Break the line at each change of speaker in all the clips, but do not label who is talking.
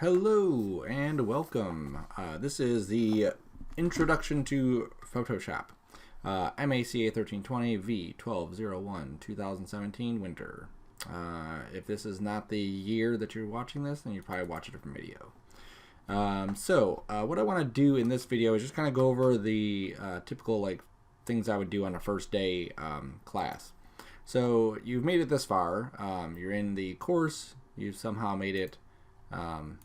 Hello and welcome. This is the Introduction to Photoshop, MACA 1320 V1201 2017 winter. If this is not the year that you're watching this, then you probably watch a different video. What I want to do in this video is just kind of go over the typical things I would do on a first day class. So you've made it this far. You're in the course. You've somehow made it 1320.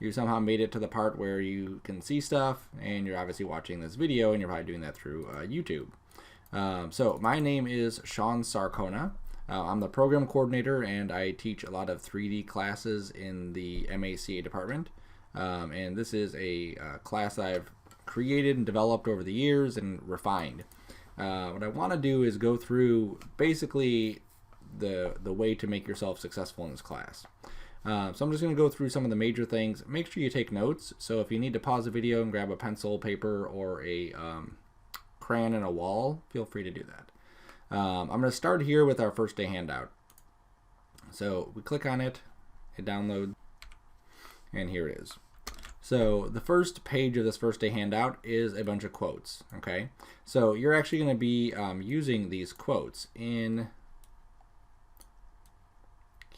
You somehow made it to the part where you can see stuff, and you're obviously watching this video, and you're probably doing that through YouTube. So my name is Sean Sarcona. I'm the program coordinator, and I teach a lot of 3D classes in the MACA department. And this is a class I've created and developed over the years and refined. What I want to do is go through basically the way to make yourself successful in this class. So I'm just going to go through some of the major things. Make sure you take notes. So if you need to pause the video and grab a pencil, paper, or a crayon and a wall, feel free to do that. I'm going to start here with our first day handout. So we click on it, hit download, and here it is. So the first page of this first day handout is a bunch of quotes. Okay, so you're actually going to be using these quotes in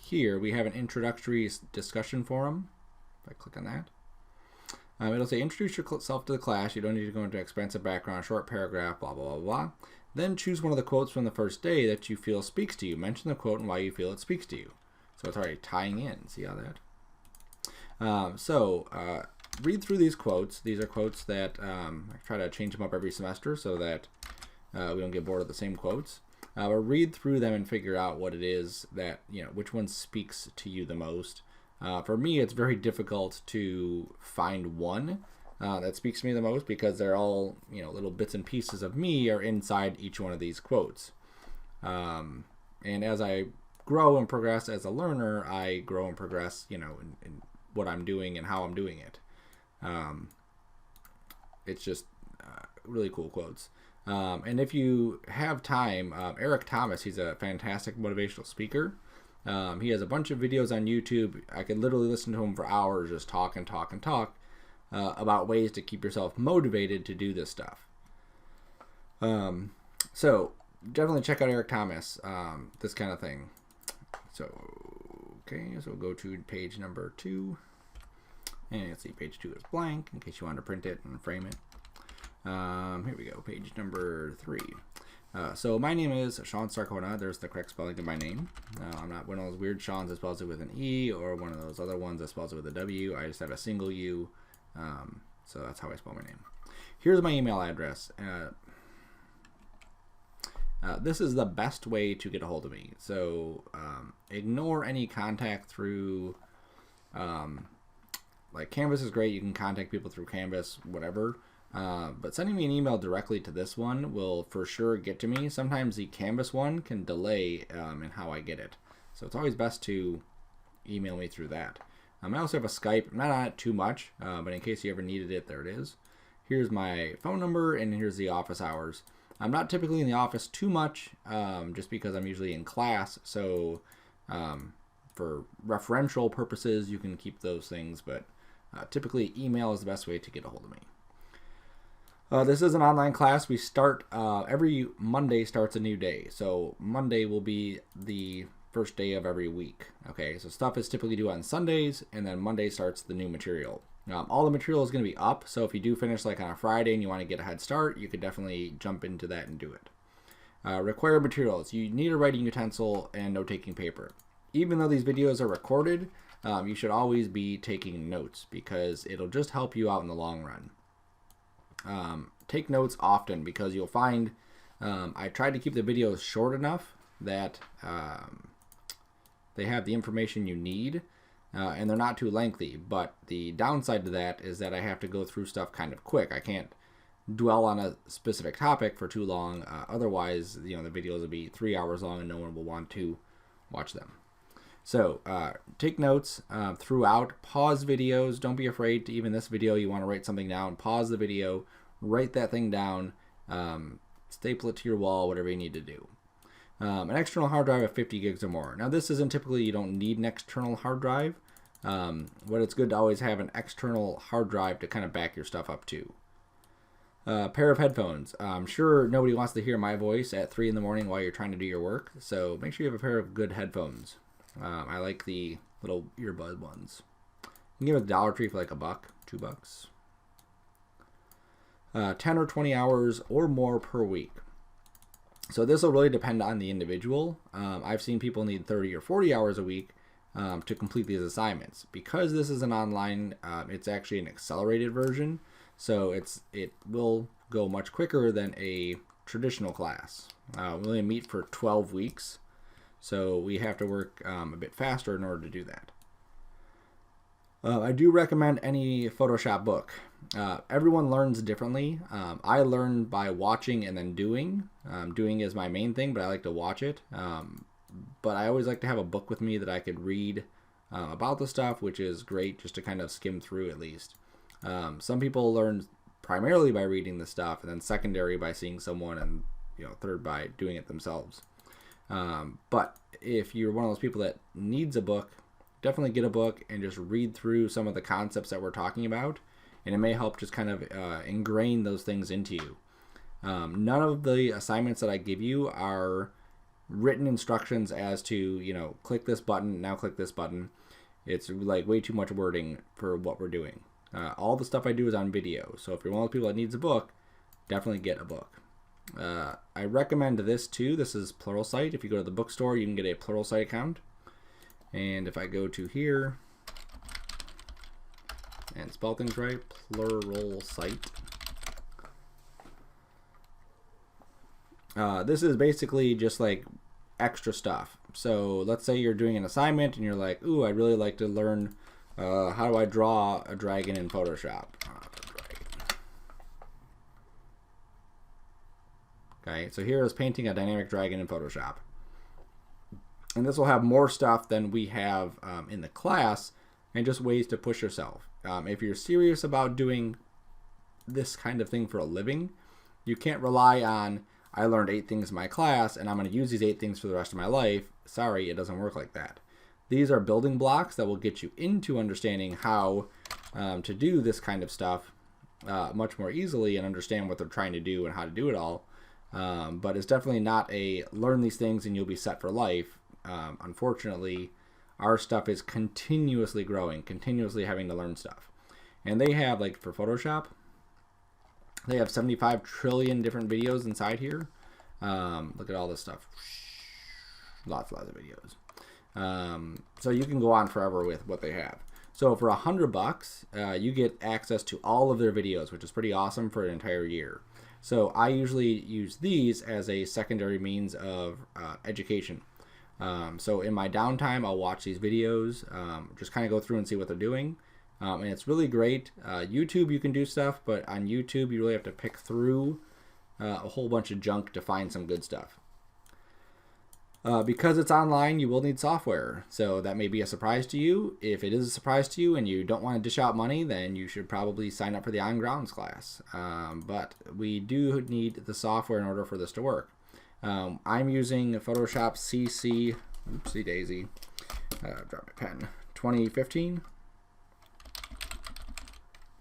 here. We have an introductory discussion forum. If I click on that, it'll say introduce yourself to the class. You don't need to go into expensive background, short paragraph, blah, blah, blah, blah. Then choose one of the quotes from the first day that you feel speaks to you. Mention the quote and why you feel it speaks to you. So it's already tying in. See how that? Read through these quotes. These are quotes that I try to change them up every semester so that we don't get bored of the same quotes. But read through them and figure out what it is that, which one speaks to you the most. For me, it's very difficult to find one that speaks to me the most because they're all, little bits and pieces of me are inside each one of these quotes. And as I grow and progress as a learner, I grow and progress, in what I'm doing and how I'm doing it. It's just really cool quotes. And if you have time, Eric Thomas, he's a fantastic motivational speaker. He has a bunch of videos on YouTube. I could literally listen to him for hours, just talk and talk and talk about ways to keep yourself motivated to do this stuff. So definitely check out Eric Thomas, this kind of thing. So, okay, so we'll go to page number 2. And let's see, page 2 is blank in case you want to print it and frame it. Here we go, page number 3. So my name is Sean Sarcona. There's the correct spelling of my name. I'm not one of those weird Seans that spells it with an E or one of those other ones that spells it with a W. I just have a single U. So that's how I spell my name. Here's my email address. This is the best way to get a hold of me. So ignore any contact through Canvas is great. You can contact people through Canvas, whatever. But sending me an email directly to this one will for sure get to me. Sometimes the Canvas one can delay in how I get it. So it's always best to email me through that. I also have a Skype. I'm not on it too much, but in case you ever needed it, there it is. Here's my phone number, and here's the office hours. I'm not typically in the office too much, just because I'm usually in class. So for referential purposes, you can keep those things, but typically email is the best way to get a hold of me. This is an online class. We start every Monday starts a new day. So Monday will be the first day of every week. Okay, so stuff is typically due on Sundays, and then Monday starts the new material. All the material is going to be up, so if you do finish on a Friday and you want to get a head start, you could definitely jump into that and do it. Required materials. You need a writing utensil and note-taking paper. Even though these videos are recorded, you should always be taking notes because it'll just help you out in the long run. Take notes often because you'll find I tried to keep the videos short enough that they have the information you need and they're not too lengthy, but the downside to that is that I have to go through stuff kind of quick. I can't dwell on a specific topic for too long, otherwise the videos will be 3 hours long and no one will want to watch them. So take notes throughout. Pause videos. Don't be afraid to, even this video, you want to write something down, pause the video, write that thing down, staple it to your wall, whatever you need to do. An external hard drive of 50 gigs or more. Now this isn't typically, you don't need an external hard drive, but it's good to always have an external hard drive to kind of back your stuff up too. Pair of headphones. I'm sure nobody wants to hear my voice at 3 in the morning while you're trying to do your work, so make sure you have a pair of good headphones. I like the little earbud ones. You can get a Dollar Tree for like $1, $2. 10 or 20 hours or more per week. So this will really depend on the individual. I've seen people need 30 or 40 hours a week to complete these assignments. Because this is an online, it's actually an accelerated version, so it will go much quicker than a traditional class. We only meet for 12 weeks, so we have to work a bit faster in order to do that. I do recommend any Photoshop book. Everyone learns differently. I learn by watching and then doing. Doing is my main thing, but I like to watch it. But I always like to have a book with me that I could read about the stuff, which is great just to kind of skim through at least. Some people learn primarily by reading the stuff, and then secondary by seeing someone, and third by doing it themselves. But if you're one of those people that needs a book, definitely get a book and just read through some of the concepts that we're talking about, and it may help just kind of ingrain those things into you. None of the assignments that I give you are written instructions as to, click this button, now click this button. It's like way too much wording for what we're doing. All the stuff I do is on video, so if you're one of those people that needs a book, definitely get a book. I recommend this too. This is Pluralsight. If you go to the bookstore, you can get a Pluralsight account. And if I go to here and spell things right, Pluralsight. This is basically just like extra stuff. So let's say you're doing an assignment and you're like, ooh, I'd really like to learn how do I draw a dragon in Photoshop. Okay, so here is painting a dynamic dragon in Photoshop. And this will have more stuff than we have in the class, and just ways to push yourself. If you're serious about doing this kind of thing for a living, you can't rely on, I learned 8 things in my class and I'm going to use these 8 things for the rest of my life. Sorry, it doesn't work like that. These are building blocks that will get you into understanding how to do this kind of stuff much more easily and understand what they're trying to do and how to do it all. But it's definitely not a learn these things and you'll be set for life. Unfortunately, our stuff is continuously growing, continuously having to learn stuff. And they have, like for Photoshop, they have 75 trillion different videos inside here. Look at all this stuff. Lots of videos. So you can go on forever with what they have. So for $100, you get access to all of their videos, which is pretty awesome for an entire year. So I usually use these as a secondary means of education. So in my downtime, I'll watch these videos, just kind of go through and see what they're doing. And it's really great. YouTube, you can do stuff, but on YouTube, you really have to pick through a whole bunch of junk to find some good stuff. Because it's online, you will need software. So that may be a surprise to you. If it is a surprise to you and you don't want to dish out money, then you should probably sign up for the On Grounds class. But we do need the software in order for this to work. I'm using Photoshop CC, oopsie daisy, drop my pen, 2015.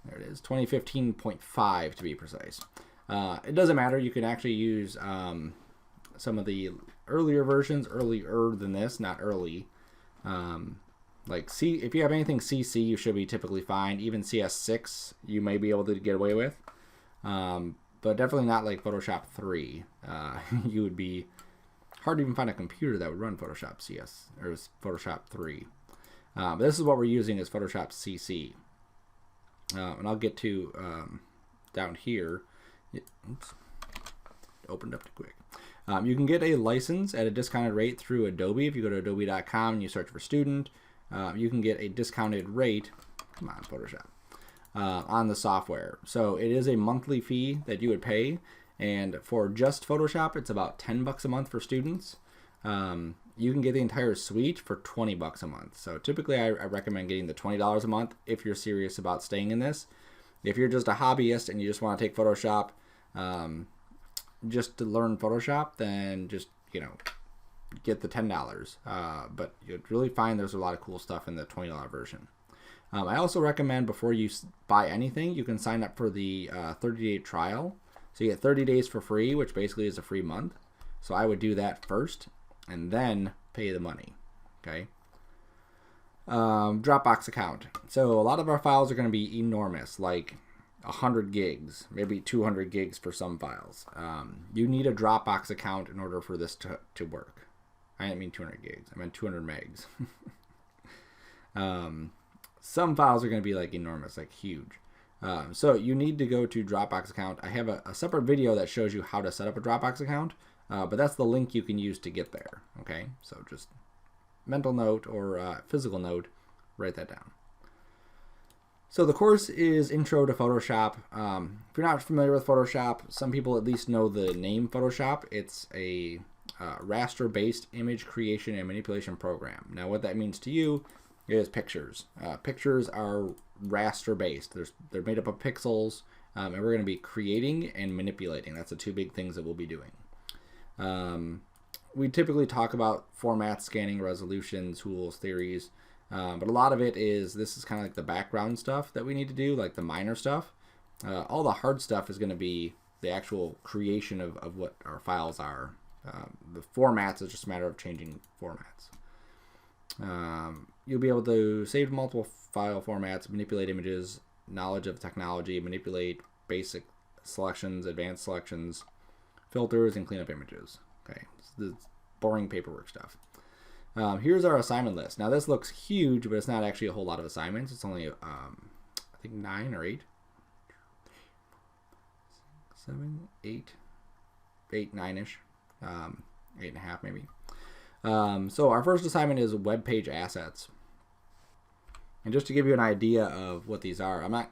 There it is, 2015.5 to be precise. It doesn't matter, you can actually use some of the earlier versions, earlier than this, not early. Like if you have anything CC, you should be typically fine. Even CS6, you may be able to get away with. But definitely not like Photoshop 3. You would be hard to even find a computer that would run Photoshop CS or Photoshop 3. But this is what we're using is Photoshop CC. And I'll get to down here. Oops, opened up too quick. You can get a license at a discounted rate through Adobe. If you go to adobe.com and you search for student, you can get a discounted rate. Come on, Photoshop. On the software. So it is a monthly fee that you would pay, and for just Photoshop it's about $10 a month for students. You can get the entire suite for $20 a month. So typically I recommend getting the $20 a month if you're serious about staying in this. If you're just a hobbyist and you just want to take Photoshop just to learn Photoshop, then just get the $10. But you'd really find there's a lot of cool stuff in the $20 version. I also recommend before you buy anything, you can sign up for the 30-day trial. So you get 30 days for free, which basically is a free month. So I would do that first and then pay the money. Okay. Dropbox account. So a lot of our files are going to be enormous, like 100 gigs, maybe 200 gigs for some files. You need a Dropbox account in order for this to work. I didn't mean 200 gigs. I meant 200 megs. Some files are going to be like enormous, like huge. So you need to go to Dropbox account. I have a separate video that shows you how to set up a Dropbox account, but that's the link you can use to get there. Okay, so just mental note or physical note, write that down. So the course is Intro to Photoshop. If you're not familiar with Photoshop, some people at least know the name Photoshop. It's a raster-based image creation and manipulation program. Now what that means to you is pictures. Pictures are raster-based. They're made up of pixels, and we're going to be creating and manipulating. That's the two big things that we'll be doing. We typically talk about formats, scanning, resolution, tools, theories, but a lot of it is, this is kind of like the background stuff that we need to do, like the minor stuff. All the hard stuff is going to be the actual creation of what our files are. The formats is just a matter of changing formats. You'll be able to save multiple file formats, manipulate images, knowledge of technology, manipulate basic selections, advanced selections, filters, and clean up images. Okay, the boring paperwork stuff. Here's our assignment list. Now this looks huge, but it's not actually a whole lot of assignments. It's only, I think 9 or 8. 7, 8, 9-ish. 8.5 maybe. So our first assignment is web page assets. And just to give you an idea of what these are, I'm not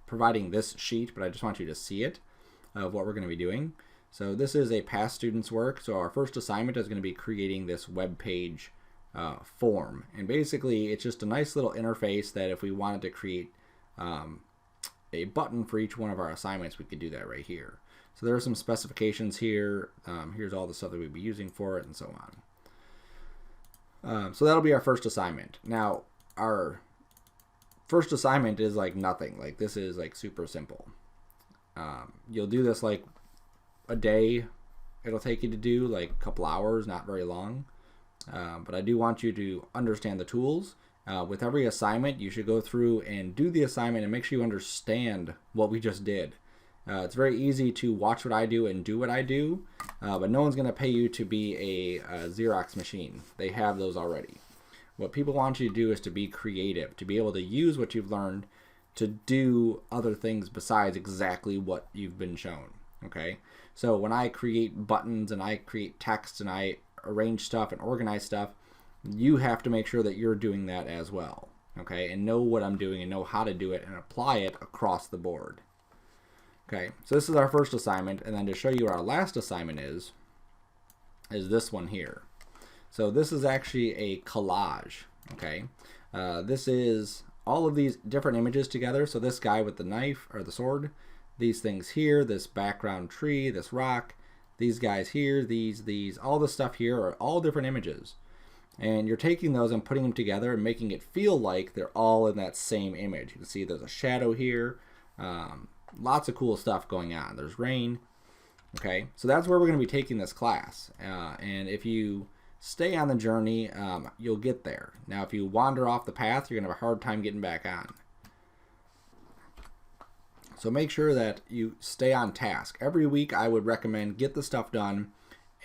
providing this sheet, but I just want you to see it of what we're going to be doing. So this is a past student's work. So our first assignment is going to be creating this web page form. And basically it's just a nice little interface that if we wanted to create a button for each one of our assignments, we could do that right here. So there are some specifications here. Here's all the stuff that we'd be using for it and so on. So that'll be our first assignment. Now our first assignment is like nothing. Like this is like super simple. You'll do this like a day. It'll take you to do like a couple hours, not very long. But I do want you to understand the tools. With every assignment, you should go through and do the assignment and make sure you understand what we just did. It's very easy to watch what I do and do what I do, but no one's going to pay you to be a Xerox machine. They have those already. What people want you to do is to be creative, to be able to use what you've learned to do other things besides exactly what you've been shown. Okay, so when I create buttons and I create text and I arrange stuff and organize stuff, you have to make sure that you're doing that as well. Okay, and know what I'm doing and know how to do it and apply it across the board. Okay, so this is our first assignment, and then to show you what our last assignment is this one here. So this is actually a collage. Okay, this is all of these different images together. So this guy with the knife or the sword, these things here, this background tree, this rock, these guys here, these, all the stuff here are all different images. And you're taking those and putting them together and making it feel like they're all in that same image. You can see there's a shadow here. Lots of cool stuff going on. There's rain. Okay, so that's where we're going to be taking this class. And if you stay on the journey, you'll get there. Now, if you wander off the path, you're going to have a hard time getting back on. So make sure that you stay on task. Every week, I would recommend get the stuff done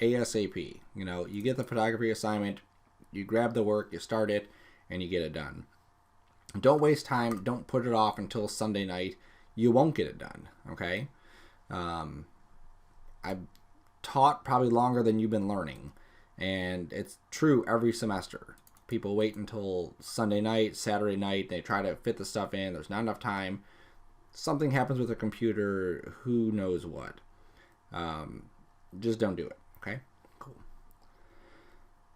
ASAP. You know, you get the photography assignment, you grab the work, you start it, and you get it done. Don't waste time. Don't put it off until Sunday night. You won't get it done, okay? I've taught probably longer than you've been learning, and it's true every semester. People wait until Sunday night, Saturday night, they try to fit the stuff in, there's not enough time. Something happens with the computer, who knows what. Just don't do it, okay? Cool.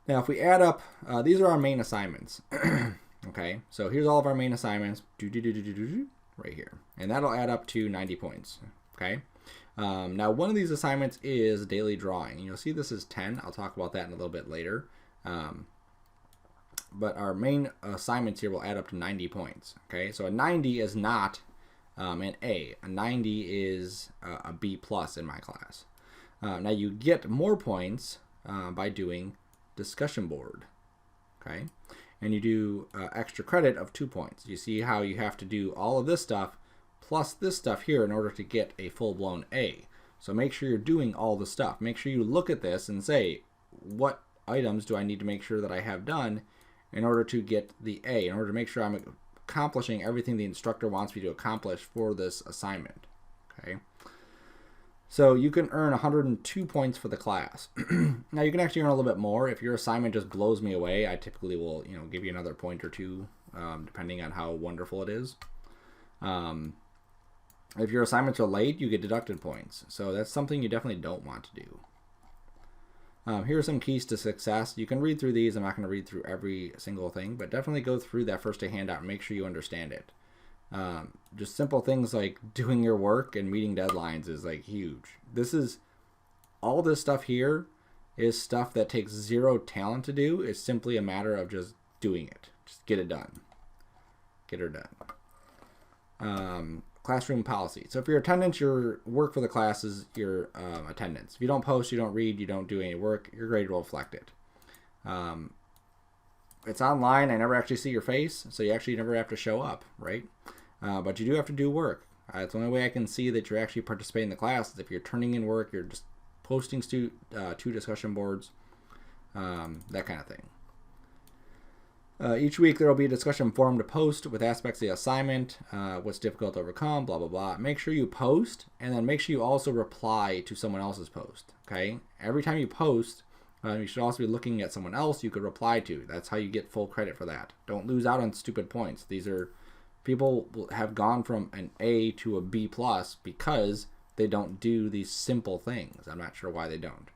Now, if we add up, these are our main assignments. Okay, so here's all of our main assignments. Right here. And that'll add up to 90 points. Okay. Now, one of these assignments is daily drawing. You'll see this is 10. I'll talk about that in a little bit later. But our main assignments here will add up to 90 points. Okay, so a 90 is not an A. A 90 is a B plus in my class. Now you get more points by doing discussion board. Okay, and you do extra credit of 2 points. You see how you have to do all of this stuff plus this stuff here in order to get a full-blown A. So make sure you're doing all the stuff. Make sure you look at this and say, what items do I need to make sure that I have done in order to get the A, in order to make sure I'm accomplishing everything the instructor wants me to accomplish for this assignment. Okay. So you can earn 102 points for the class. Now you can actually earn a little bit more. If your assignment just blows me away, I typically will, give you another point or two, depending on how wonderful it is. If your assignments are late, you get deducted points. So that's something you definitely don't want to do. Here are some keys to success. You can read through these. I'm not going to read through every single thing, but definitely go through that first day handout and make sure you understand it. Just simple things like doing your work and meeting deadlines is like huge. All this stuff here is stuff that takes zero talent to do. It's simply a matter of just doing it. Just get it done. Get her done. Classroom policy. So for your attendance, your work for the class is your attendance. If you don't post, you don't read, you don't do any work, your grade will reflect it. It's online. I never actually see your face, so you actually never have to show up, right? But you do have to do work. It's the only way I can see that you're actually participating in the class is if you're turning in work, you're just posting to discussion boards, that kind of thing. Each week there will be a discussion forum to post with aspects of the assignment, what's difficult to overcome, blah, blah, blah. Make sure you post, and then make sure you also reply to someone else's post, okay? Every time you post, you should also be looking at someone else you could reply to. That's how you get full credit for that. Don't lose out on stupid points. These are people have gone from an A to a B plus because they don't do these simple things. I'm not sure why they don't.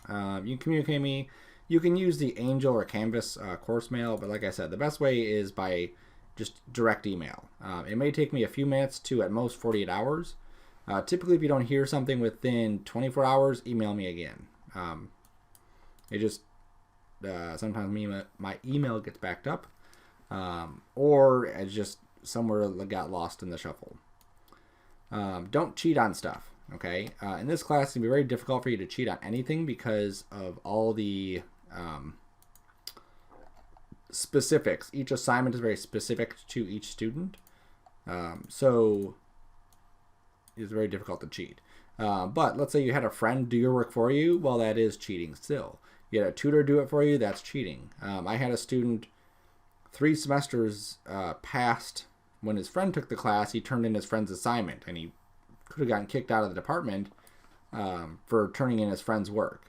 You can communicate with me. You can use the Angel or Canvas course mail, but like I said, the best way is by just direct email. It may take me a few minutes to at most 48 hours. Typically, if you don't hear something within 24 hours, email me again. Sometimes my email gets backed up, or it's just somewhere got lost in the shuffle. Don't cheat on stuff. Okay. In this class, it's gonna be very difficult for you to cheat on anything because of all the specifics. Each assignment is very specific to each student, so it's very difficult to cheat. But let's say you had a friend do your work for you. Well, that is cheating still. You had a tutor do it for you. That's cheating. I had a student 3 semesters past when his friend took the class. He turned in his friend's assignment, and he could have gotten kicked out of the department for turning in his friend's work.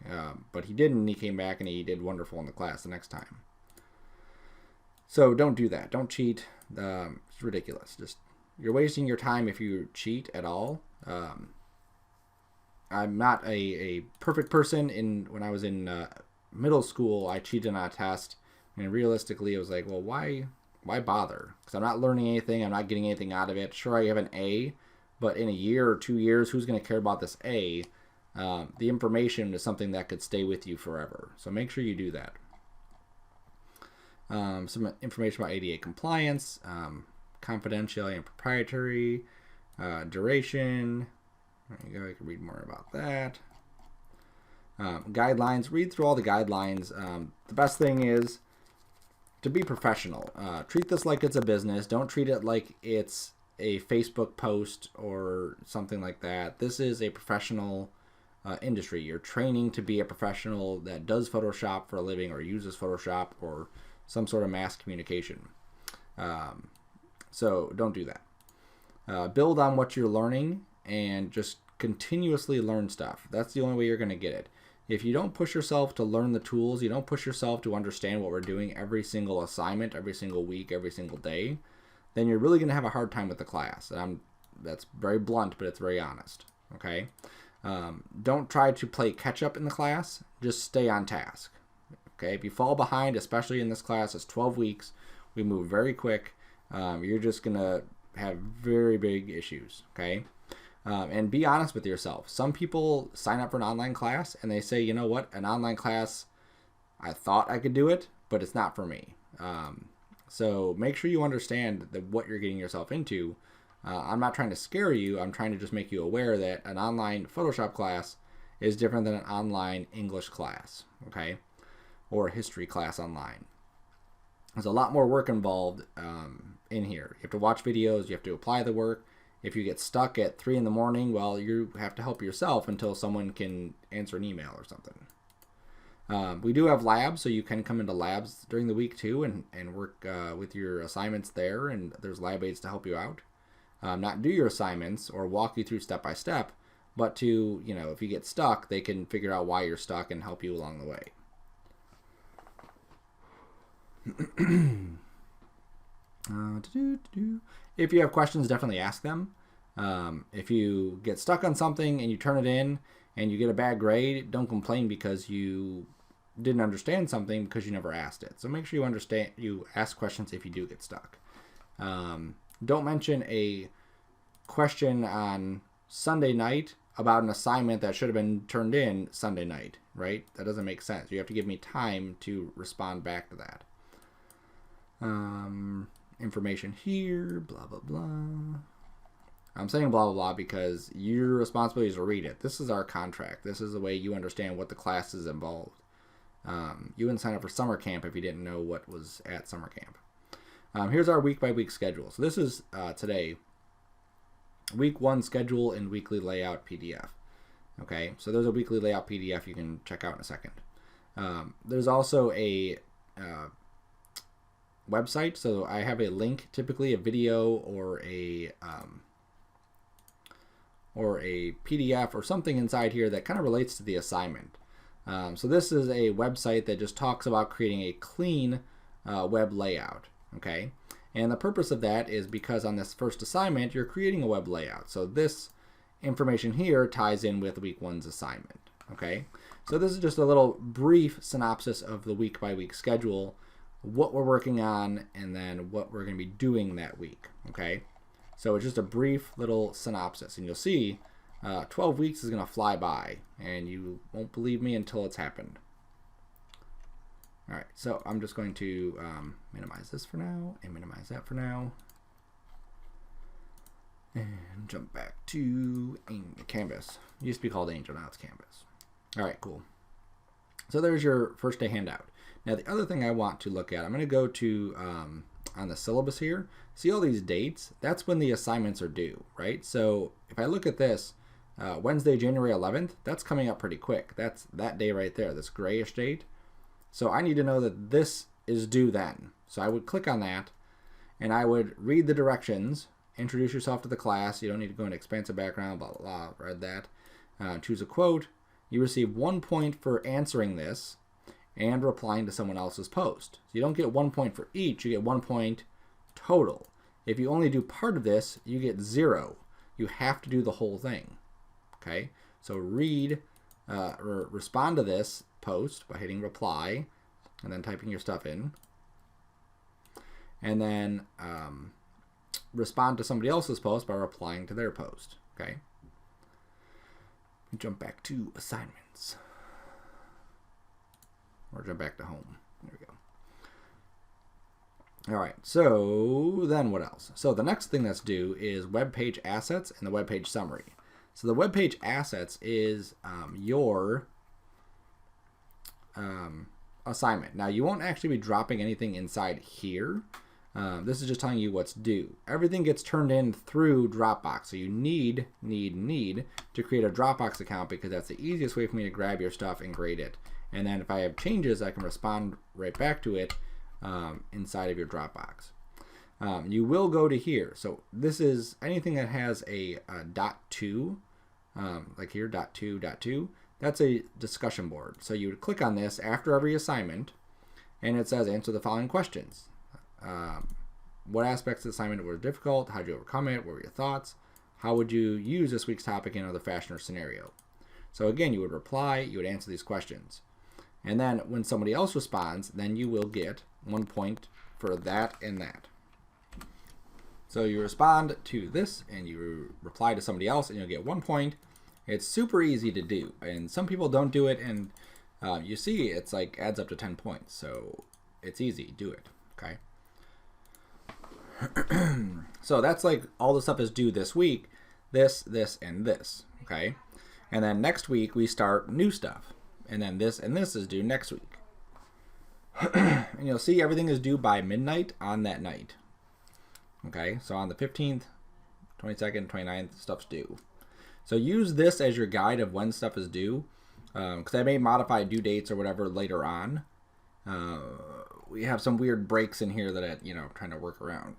But he didn't. He came back and he did wonderful in the class the next time. So don't do that. Don't cheat. It's ridiculous. You're wasting your time if you cheat at all. I'm not a perfect person. When I was in middle school, I cheated on a test, and realistically, it was like, well, why bother? Because I'm not learning anything. I'm not getting anything out of it. Sure, I have an A, but in a year or 2 years, who's going to care about this A? The information is something that could stay with you forever. So make sure you do that. Some information about ADA compliance, confidentiality and proprietary, duration. There you go. You can read more about that. Guidelines. Read through all the guidelines. The best thing is to be professional. Treat this like it's a business. Don't treat it like it's a Facebook post or something like that. This is a professional industry. You're training to be a professional that does Photoshop for a living or uses Photoshop or some sort of mass communication. So don't do that. Build on what you're learning and just continuously learn stuff. That's the only way you're going to get it. If you don't push yourself to learn the tools, you don't push yourself to understand what we're doing every single assignment, every single week, every single day, then you're really going to have a hard time with the class. That's very blunt, but it's very honest. Okay? Don't try to play catch up in the class. Just stay on task. Okay? If you fall behind, especially in this class, it's 12 weeks. We move very quick. You're just going to have very big issues. Okay? And be honest with yourself. Some people sign up for an online class and they say, you know what, an online class, I thought I could do it, but it's not for me. So make sure you understand what you're getting yourself into. I'm not trying to scare you. I'm trying to just make you aware that an online Photoshop class is different than an online English class, okay? Or a history class online. There's a lot more work involved in here. You have to watch videos. You have to apply the work. If you get stuck at 3 in the morning, well, you have to help yourself until someone can answer an email or something. We do have labs, so you can come into labs during the week too and work with your assignments there, and there's lab aides to help you out. Not do your assignments or walk you through step by step, but to, you know, if you get stuck, they can figure out why you're stuck and help you along the way. If you have questions, definitely ask them. If you get stuck on something and you turn it in and you get a bad grade, don't complain because you didn't understand something because you never asked it. So make sure you ask questions if you do get stuck. Don't mention a question on Sunday night about an assignment that should have been turned in Sunday night, right? That doesn't make sense. You have to give me time to respond back to that. Information here, blah, blah, blah. I'm saying blah, blah, blah because your responsibility is to read it. This is our contract. This is the way you understand what the class is involved. You wouldn't sign up for summer camp if you didn't know what was at summer camp. Here's our week-by-week schedule. So this is today, week 1 schedule and weekly layout PDF. Okay, so there's a weekly layout PDF you can check out in a second. There's also a website, so I have a link, typically a video or a PDF or something inside here that kind of relates to the assignment. So this is a website that just talks about creating a clean web layout. Okay, and the purpose of that is because on this first assignment you're creating a web layout, so this information here ties in with week 1's assignment. Okay, so this is just a little brief synopsis of the week-by-week schedule, what we're working on, and then what we're going to be doing that week. Okay, so it's just a brief little synopsis, and you'll see 12 weeks is going to fly by and you won't believe me until it's happened. All right, so I'm just going to minimize this for now and minimize that for now. And jump back to Canvas. It used to be called Angel, now it's Canvas. All right, cool. So there's your first day handout. Now the other thing I want to look at, I'm going to go to, on the syllabus here, see all these dates? That's when the assignments are due, right? So if I look at this, Wednesday, January 11th, that's coming up pretty quick. That's that day right there, this grayish date. So I need to know that this is due then. So I would click on that and I would read the directions, introduce yourself to the class. You don't need to go into expansive background, blah, blah, blah, read that. Choose a quote. You receive 1 point for answering this and replying to someone else's post. So you don't get 1 point for each, you get 1 point total. If you only do part of this, you get 0. You have to do the whole thing. Okay, so read or respond to this post by hitting reply and then typing your stuff in, and then respond to somebody else's post by replying to their post. Okay, jump back to assignments or jump back to home. There we go. All right, so then what else? So the next thing that's due is web page assets and the web page summary. So the web page assets is your assignment. Now you won't actually be dropping anything inside here. This is just telling you what's due. Everything gets turned in through Dropbox. So you need to create a Dropbox account because that's the easiest way for me to grab your stuff and grade it. And then if I have changes, I can respond right back to it inside of your Dropbox. You will go to here. So this is anything that has a .2, like here, .2. That's a discussion board. So you would click on this after every assignment, and it says answer the following questions. What aspects of the assignment were difficult? How did you overcome it? What were your thoughts? How would you use this week's topic in another fashion or scenario? So again, you would reply, you would answer these questions. And then when somebody else responds, then you will get 1 point for that and that. So you respond to this and you reply to somebody else and you'll get 1 point. It's super easy to do, and some people don't do it, and you see it's like adds up to 10 points. So it's easy, do it, okay? So that's like all the stuff is due this week, this, and this, okay? And then next week we start new stuff, and then this and this is due next week. And you'll see everything is due by midnight on that night. Okay, so on the 15th, 22nd, 29th, stuff's due. So use this as your guide of when stuff is due, because I may modify due dates or whatever later on. We have some weird breaks in here that I'm trying to work around.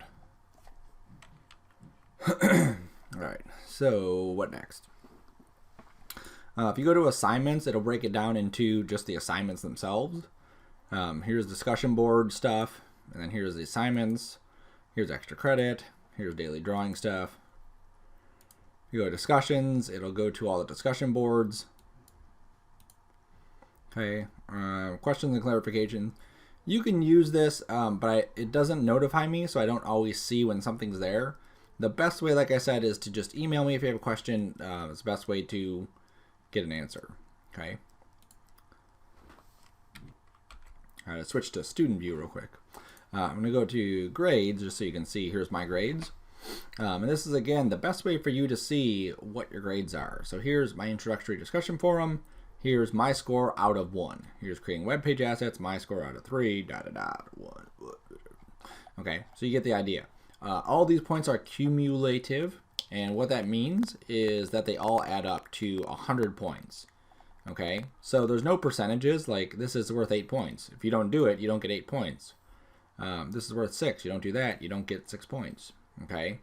All right, so what next? If you go to assignments, it'll break it down into just the assignments themselves. Here's discussion board stuff, and then here's the assignments. Here's extra credit. Here's daily drawing stuff. You go to discussions, it'll go to all the discussion boards. Okay, questions and clarification. You can use this, but it doesn't notify me, so I don't always see when something's there. The best way, like I said, is to just email me if you have a question. It's the best way to get an answer. Okay. All right, let's switch to student view real quick. I'm going to go to grades just so you can see. Here's my grades. And this is, again, the best way for you to see what your grades are. So here's my introductory discussion forum. Here's my score out of 1. Here's creating web page assets, my score out of 3, 1. Okay, so you get the idea. All these points are cumulative, and what that means is that they all add up to 100 points. Okay, so there's no percentages, like this is worth 8 points. If you don't do it, you don't get 8 points. This is worth 6. You don't do that, you don't get 6 points. Okay,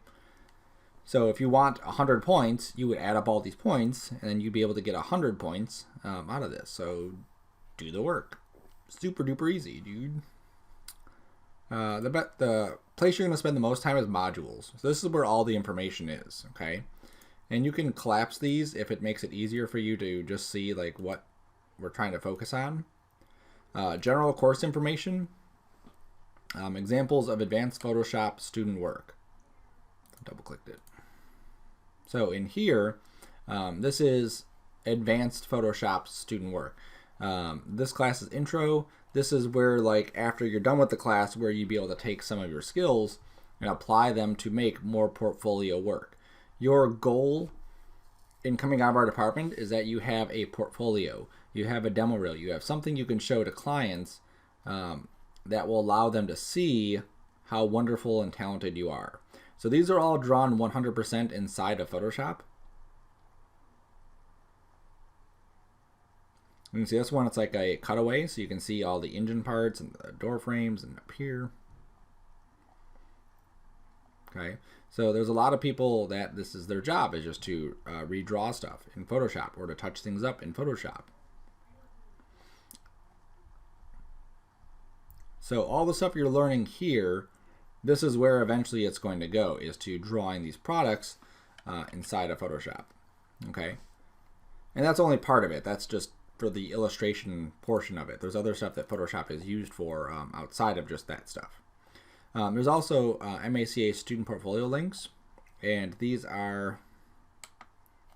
so if you want 100 points, you would add up all these points, and then you'd be able to get 100 points out of this. So do the work. Super duper easy, dude. The place you're going to spend the most time is modules. So this is where all the information is, okay? And you can collapse these if it makes it easier for you to just see like what we're trying to focus on. General course information. Examples of advanced Photoshop student work. Double clicked it. So in here, this is advanced Photoshop student work. This class is intro. This is where, like, after you're done with the class, where you'd be able to take some of your skills and apply them to make more portfolio work. Your goal in coming out of our department is that you have a portfolio, you have a demo reel, you have something you can show to clients that will allow them to see how wonderful and talented you are. So these are all drawn 100% inside of Photoshop. You can see this one, it's like a cutaway, so you can see all the engine parts and the door frames and up here. Okay, so there's a lot of people that this is their job, is just to redraw stuff in Photoshop or to touch things up in Photoshop. So all the stuff you're learning here, this is where eventually it's going to go, is to drawing these products inside of Photoshop. Okay, and that's only part of it. That's just for the illustration portion of it. There's other stuff that Photoshop is used for outside of just that stuff. There's also MACA student portfolio links, and these are,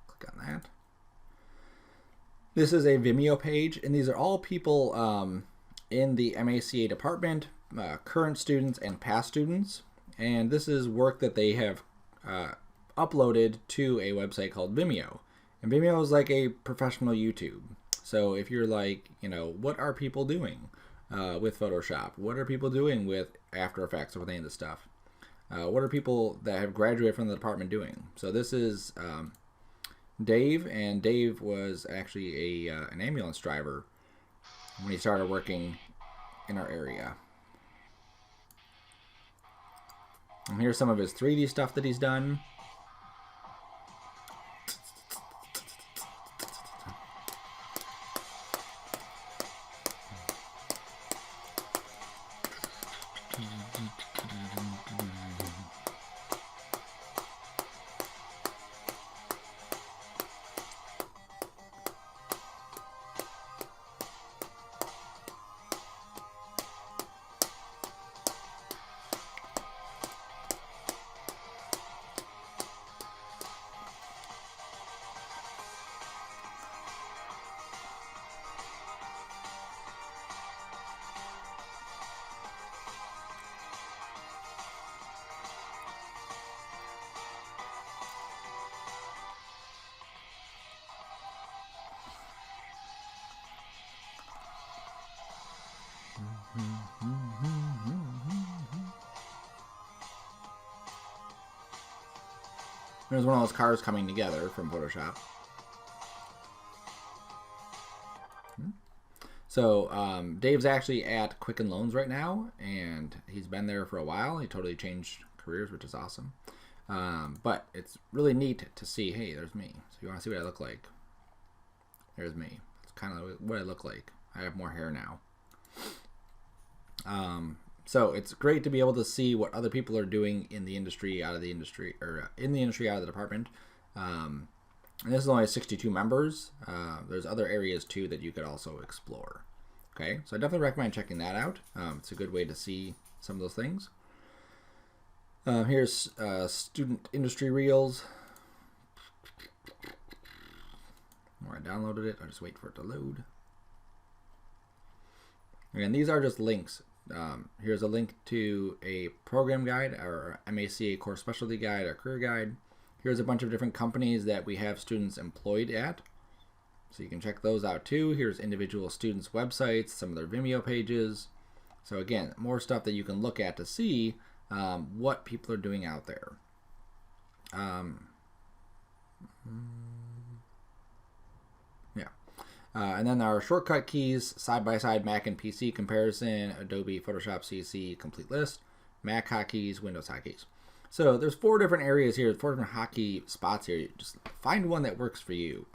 click on that. This is a Vimeo page, and these are all people in the MACA department, current students and past students, and this is work that they have uploaded to a website called Vimeo. And Vimeo is like a professional YouTube. So if you're like, what are people doing with Photoshop? What are people doing with After Effects or with any of this stuff? What are people that have graduated from the department doing? So this is Dave, and Dave was actually an ambulance driver when he started working in our area. And here's some of his 3D stuff that he's done. There's one of those cars coming together from Photoshop. So Dave's actually at Quicken Loans right now, and he's been there for a while. He totally changed careers, which is awesome. But it's really neat to see, hey, there's me. So you want to see what I look like? There's me. It's kind of what I look like. I have more hair now. So it's great to be able to see what other people are doing in the industry, out of the industry, or in the industry, out of the department. And this is only 62 members. There's other areas too that you could also explore. Okay, so I definitely recommend checking that out. It's a good way to see some of those things. Here's student industry reels. When I downloaded it, I'll just wait for it to load. And these are just links. Here's a link to a program guide, or MACA course specialty guide, or career guide. Here's a bunch of different companies that we have students employed at. So you can check those out too. Here's individual students' websites, some of their Vimeo pages. So again, more stuff that you can look at to see what people are doing out there. And then our shortcut keys, side-by-side Mac and PC comparison, Adobe Photoshop CC complete list, Mac hotkeys, Windows hotkeys. So there's 4 different areas here, 4 different hotkey spots here. Just find one that works for you.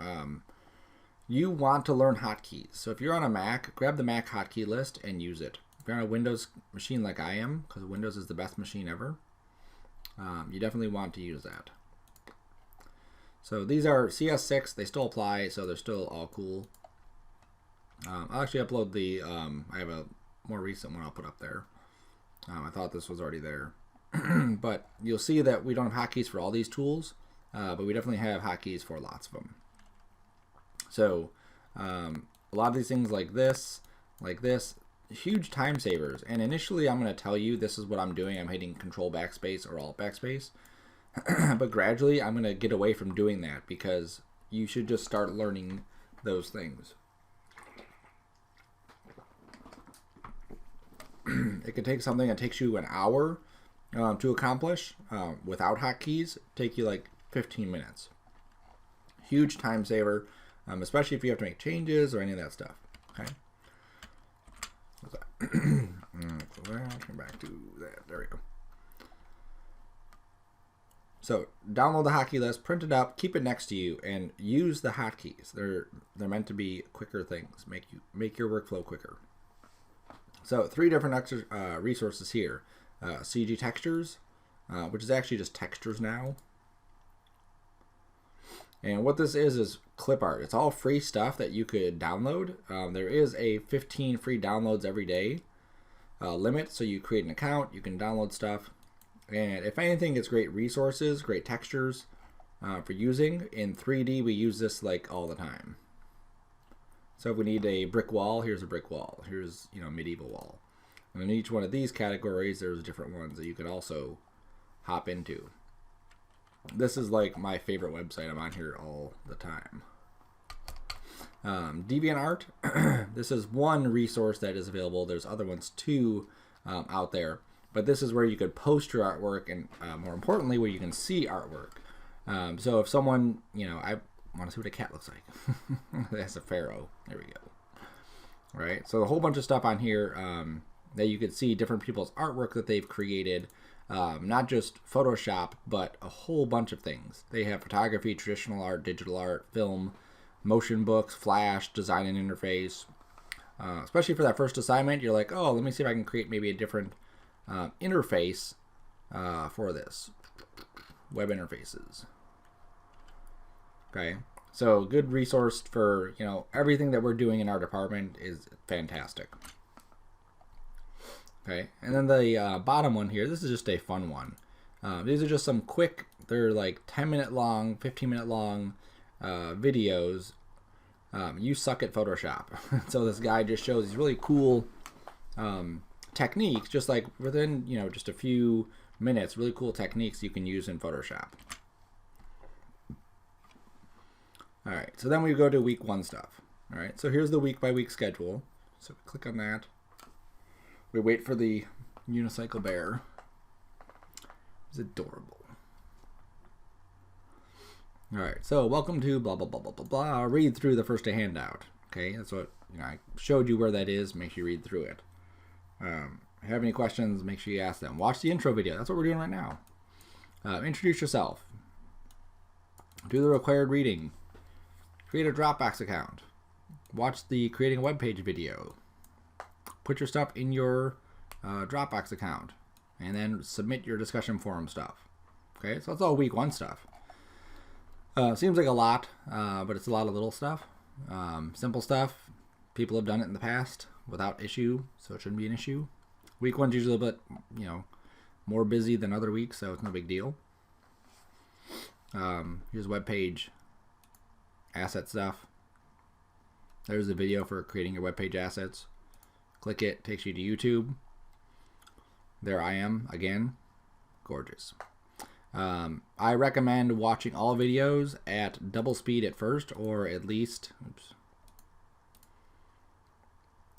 You want to learn hotkeys. So if you're on a Mac, grab the Mac hotkey list and use it. If you're on a Windows machine like I am, because Windows is the best machine ever, you definitely want to use that. So these are CS6, they still apply, so they're still all cool. I'll actually upload the, I have a more recent one I'll put up there. I thought this was already there. But you'll see that we don't have hotkeys for all these tools, but we definitely have hotkeys for lots of them. So a lot of these things like this, huge time savers. And initially I'm going to tell you this is what I'm doing. I'm hitting Control Backspace or Alt Backspace. But gradually I'm going to get away from doing that because you should just start learning those things. It could take something that takes you an hour to accomplish without hotkeys, take you like 15 minutes. Huge time saver, especially if you have to make changes or any of that stuff. Okay. Come back to that. There we go. So download the hotkey list, print it up, keep it next to you, and use the hotkeys. They're meant to be quicker things, make your workflow quicker. So 3 different resources here. CG Textures, which is actually just textures now. And what this is clip art. It's all free stuff that you could download. There is a 15 free downloads every day limit, so you create an account, you can download stuff. And if anything, it's great resources, great textures for using. In 3D, we use this like all the time. So if we need a brick wall, here's a brick wall. Here's, medieval wall. And in each one of these categories, there's different ones that you could also hop into. This is like my favorite website. I'm on here all the time. DeviantArt. This is one resource that is available. There's other ones too out there. But this is where you could post your artwork and more importantly, where you can see artwork. So if someone, I want to see what a cat looks like. That's a pharaoh. There we go. All right. So a whole bunch of stuff on here that you could see different people's artwork that they've created. Not just Photoshop, but a whole bunch of things. They have photography, traditional art, digital art, film, motion books, Flash, design and interface. Especially for that first assignment, you're like, oh, let me see if I can create maybe a different interface for this. Web interfaces. Okay, so good resource for, everything that we're doing in our department is fantastic. Okay, and then the bottom one here, this is just a fun one. These are just some quick, they're like 10-minute long, 15-minute long videos. You suck at Photoshop. So this guy just shows these really cool techniques, just like within, just a few minutes, really cool techniques you can use in Photoshop. All right, so then we go to week 1 stuff. All right, so here's the week by week schedule. So click on that. We wait for the unicycle bear. It's adorable. All right, so welcome to blah, blah, blah, blah, blah, blah. Read through the first day handout. Okay, that's what, I showed you where that is. Make sure you read through it. Have any questions, make sure you ask them. Watch the intro video. That's what we're doing right now. Introduce yourself. Do the required reading. Create a Dropbox account. Watch the creating a web page video. Put your stuff in your Dropbox account. And then submit your discussion forum stuff. Okay, so that's all week 1 stuff. Seems like a lot, but it's a lot of little stuff. Simple stuff. People have done it in the past without issue, so it shouldn't be an issue. Week 1's usually a bit, more busy than other weeks, so it's no big deal. Here's web page asset stuff. There's a video for creating your web page assets. Click it, takes you to YouTube. There I am again. Gorgeous. I recommend watching all videos at double speed at first, or at least,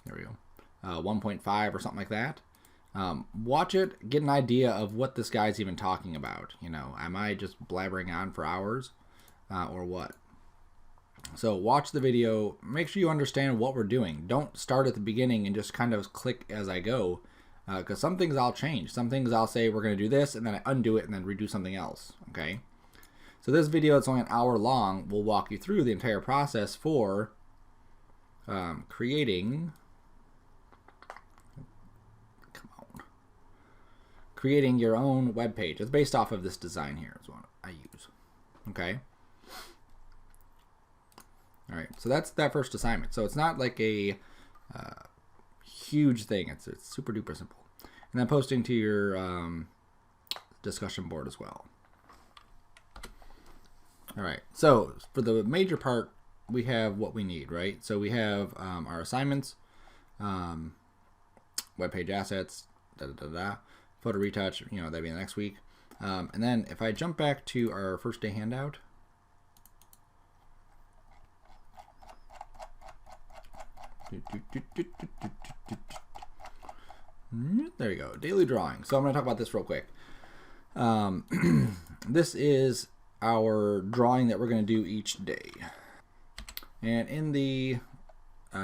there we go, 1.5 or something like that. Watch it, get an idea of what this guy's even talking about. Am I just blabbering on for hours, or what? So watch the video, make sure you understand what we're doing. Don't start at the beginning and just kind of click as I go. Because some things I'll change. Some things I'll say we're going to do this, and then I undo it and then redo something else. Okay. So this video, it's only an hour long, will walk you through the entire process for creating your own web page. It's based off of this design here is what I use. Okay. All right. So that's that first assignment. So it's not like a huge thing. It's super duper simple. And then posting to your discussion board as well. All right, so for the major part, we have what we need, right? So we have our assignments, web page assets, photo retouch, that'd be the next week. And then if I jump back to our first day handout, there you go, daily drawing. So I'm going to talk about this real quick. This is our drawing that we're going to do each day. And in the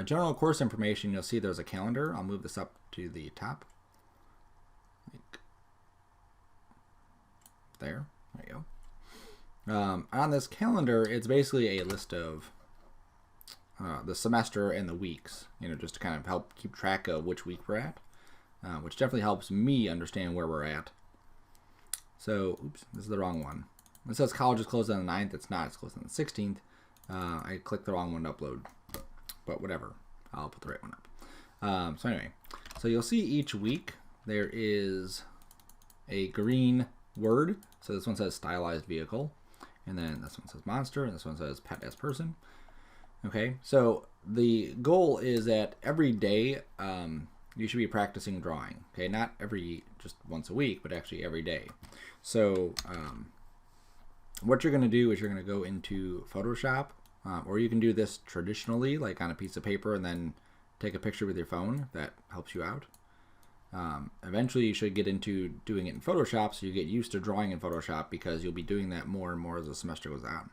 general course information, you'll see there's a calendar. I'll move this up to the top. There you go. On this calendar, it's basically a list of the semester and the weeks, just to kind of help keep track of which week we're at. Which definitely helps me understand where we're at. So, oops, this is the wrong one. It says college is closed on the 9th. It's not. It's closed on the 16th. I clicked the wrong one to upload. But whatever. I'll put the right one up. So anyway, so you'll see each week there is a green word. So this one says stylized vehicle. And then this one says monster. And this one says pet as person. Okay, so the goal is that every day, you should be practicing drawing. Okay, not just once a week, but actually every day. So what you're going to do is you're going to go into Photoshop, or you can do this traditionally, like on a piece of paper, and then take a picture with your phone. That helps you out. Eventually, you should get into doing it in Photoshop, so you get used to drawing in Photoshop, because you'll be doing that more and more as the semester goes on.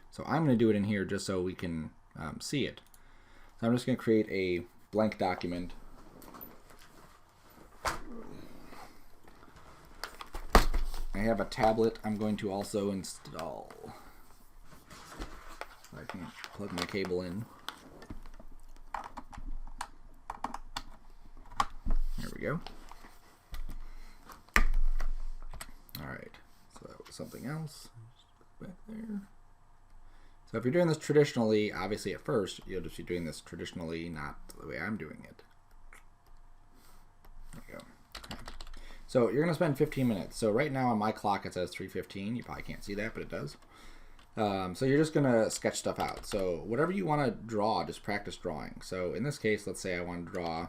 So I'm going to do it in here just so we can see it. So I'm just going to create a blank document. I have a tablet I'm going to also install. So I can plug my cable in. There we go. Alright, so that was something else. Back there. So if you're doing this traditionally, obviously at first, you'll just be doing this traditionally, not the way I'm doing it. There you go. Okay. So you're going to spend 15 minutes. So right now on my clock it says 3:15. You probably can't see that, but it does. So you're just going to sketch stuff out. So whatever you want to draw, just practice drawing. So in this case, let's say I want to draw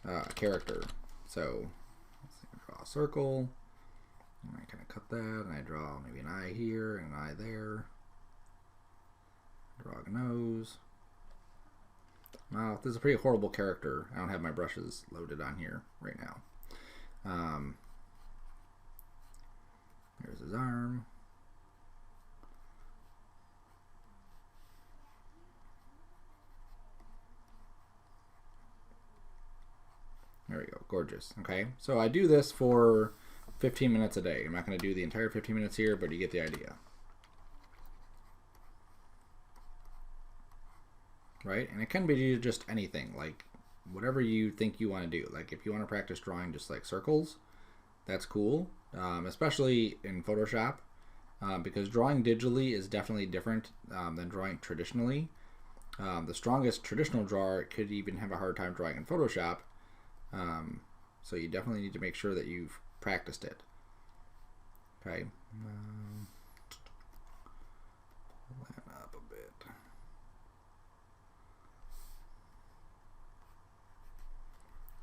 a character. So let's draw a circle. And I kind of cut that, and I draw maybe an eye here and an eye there. Draw a nose. Well, this is a pretty horrible character. I don't have my brushes loaded on here right now. Here's his arm. There we go, gorgeous. Okay, so I do this for 15 minutes a day. I'm not going to do the entire 15 minutes here, but you get the idea. Right, and it can be just anything, like whatever you think you want to do. Like if you want to practice drawing just like circles, that's cool, especially in Photoshop, because drawing digitally is definitely different than drawing traditionally. The strongest traditional drawer could even have a hard time drawing in Photoshop. So you definitely need to make sure that you've practiced it. Okay. Pull that up a bit.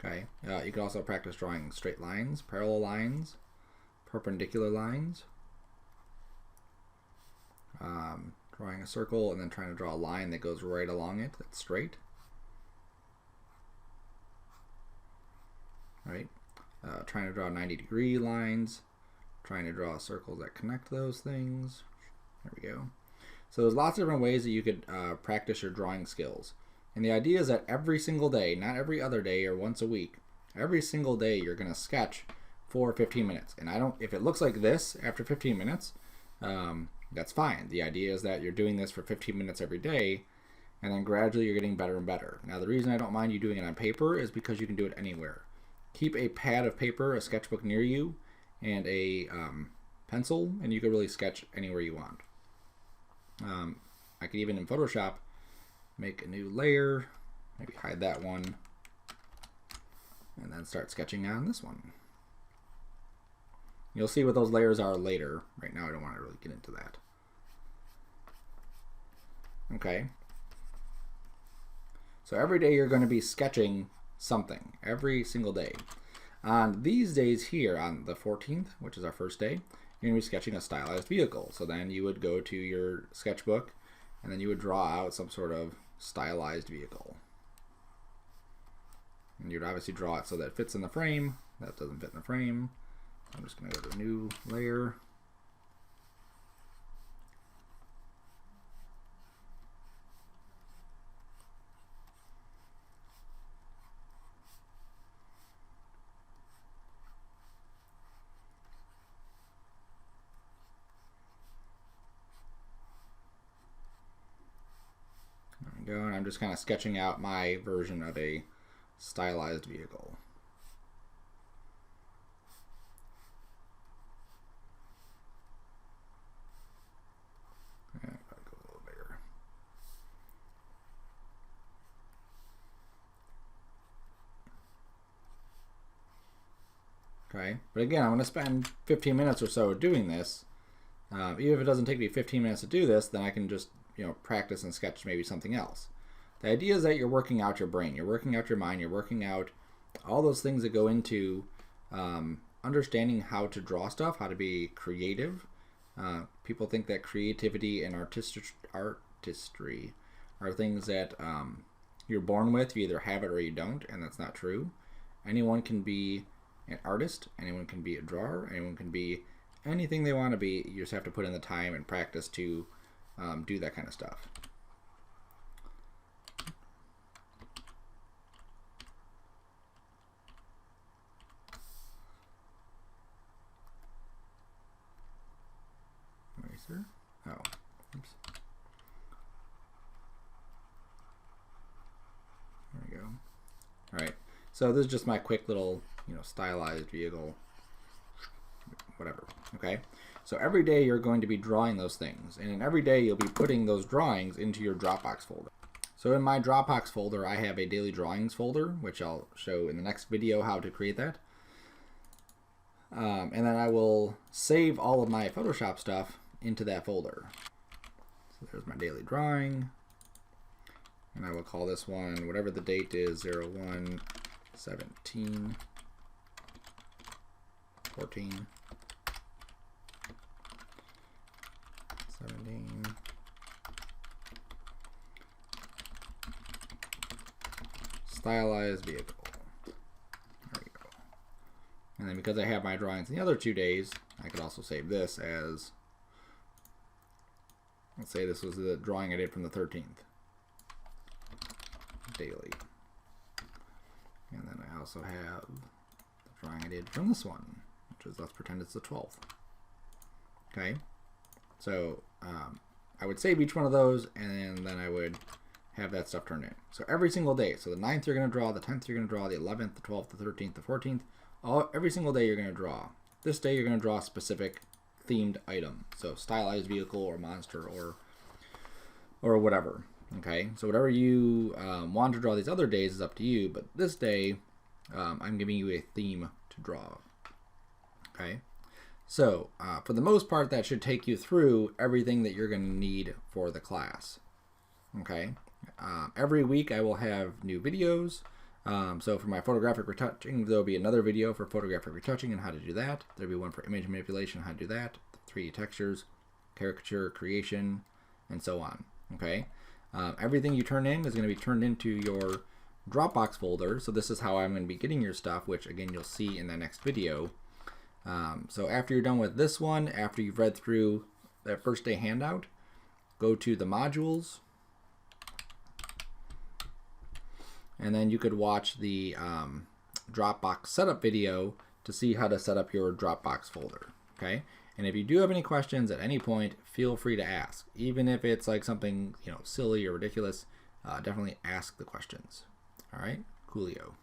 Okay. You can also practice drawing straight lines, parallel lines, perpendicular lines. Drawing a circle and then trying to draw a line that goes right along it, that's straight. Right? Trying to draw 90-degree lines, trying to draw circles that connect those things. There we go. So there's lots of different ways that you could practice your drawing skills. And the idea is that every single day, not every other day or once a week, every single day you're going to sketch for 15 minutes. And if it looks like this after 15 minutes, that's fine. The idea is that you're doing this for 15 minutes every day, and then gradually you're getting better and better. Now the reason I don't mind you doing it on paper is because you can do it anywhere. Keep a pad of paper, a sketchbook near you, and a pencil, and you can really sketch anywhere you want. I could even in Photoshop make a new layer, maybe hide that one, and then start sketching on this one. You'll see what those layers are later. Right now I don't want to really get into that. Okay. So every day you're going to be sketching something, every single day. On these days here, on the 14th, which is our first day, you're going to be sketching a stylized vehicle. So then you would go to your sketchbook and then you would draw out some sort of stylized vehicle. And you'd obviously draw it so that it fits in the frame. That doesn't fit in the frame. I'm just going to go to a new layer. There we go, and I'm just kind of sketching out my version of a stylized vehicle. Okay, but again, I'm going to spend 15 minutes or so doing this. Even if it doesn't take me 15 minutes to do this, then I can just practice and sketch maybe something else. The idea is that you're working out your brain, you're working out your mind, you're working out all those things that go into understanding how to draw stuff, how to be creative. People think that creativity and artistry are things that you're born with. You either have it or you don't, and that's not true. Anyone can be an artist, anyone can be a drawer, anyone can be anything they want to be. You just have to put in the time and practice to do that kind of stuff. Eraser. Oh, oops. There we go. All right. So this is just my quick little, stylized vehicle, whatever. Okay. So every day you're going to be drawing those things, and in every day you'll be putting those drawings into your Dropbox folder. So in my Dropbox folder, I have a daily drawings folder, which I'll show in the next video how to create that. And then I will save all of my Photoshop stuff into that folder. So there's my daily drawing, and I will call this one, whatever the date is, 01/17/14. stylized vehicle. There we go. And then because I have my drawings in the other 2 days, I could also save this as, let's say this was the drawing I did from the 13th. Daily. And then I also have the drawing I did from this one, which is, let's pretend it's the 12th. Okay. So I would save each one of those, and then I would have that stuff turned in. So every single day. So the 9th you're going to draw, the 10th you're going to draw, the 11th, the 12th, the 13th, the 14th. Every single day you're going to draw. This day you're going to draw a specific themed item. So stylized vehicle or monster or whatever. Okay. So whatever you want to draw these other days is up to you. But this day I'm giving you a theme to draw. Okay. So for the most part, that should take you through everything that you're going to need for the class. Okay. Every week I will have new videos. So for my photographic retouching, there'll be another video for photographic retouching and how to do that. There'll be one for image manipulation, how to do that, 3D textures, caricature creation, and so on. Okay. Everything you turn in is going to be turned into your Dropbox folder. So this is how I'm going to be getting your stuff, which again you'll see in the next video. So after you're done with this one, after you've read through that first day handout, go to the modules, and then you could watch the Dropbox setup video to see how to set up your Dropbox folder. Okay, and if you do have any questions at any point, feel free to ask. Even if it's like something silly or ridiculous, definitely ask the questions. All right, coolio.